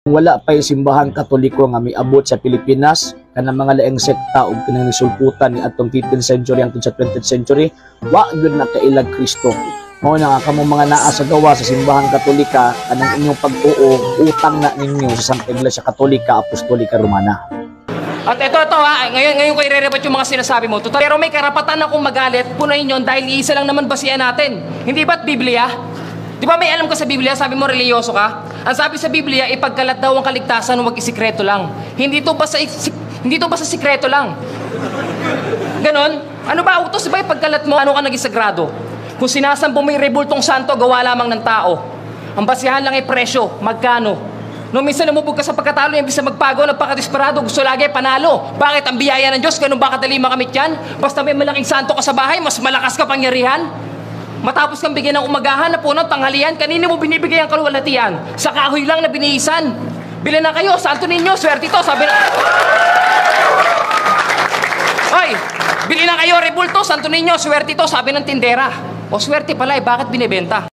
Wala pa'y simbahang Katoliko nga miabot sa Pilipinas kanang mga laing sekta ug pinangisulputan ni atong 15th century hangtod sa 20th century, wa gyud na kailag Kristo. Mao na nga kamo mga naa sa gawa sa simbahang Katolika kanang inyong pag-uo utang na ninyo sa Santa Iglesia Katolika Apostolika Romana. At ito ha, ngayon ko i-re-rebut yung mga sinasabi mo. Total, pero may karapatan akong magalit, punayin yun dahil iisa lang naman basihan natin. Hindi ba't Biblia? Di ba may alam ka sa Biblia, sabi mo religyoso ka? Ang sabi sa Biblia, ipagkalat daw ang kaligtasan, huwag isikreto lang. Hindi to ba sa sikreto lang? Ganon? Ano ba utos? Diba ipagkalat mo, ano ka naging sagrado? Kung sinasampo mo yung rebultong santo, gawa lamang ng tao. Ang basihan lang ay presyo, magkano? No, minsan namubog ka sa pagkatalo, imbis na magpago, nagpakadesperado, gusto lagi panalo. Bakit ang biyaya ng Diyos, ganun ba kadali makamit yan? Basta may malaking santo ka sa bahay, mas malakas ka pangyarihan? Matapos kang bigyan ng umagahan na puno, tanghalian, kanino mo binibigay ang kaluwalhatian? Sa kahoy lang na binihisan. Bilhin na kayo, santo ninyo, swerte ito, sabi na... Hoy, bilhin na kayo, rebulto, santo ninyo, swerte ito, sabi ng tindera. O swerte pala, bakit binibenta?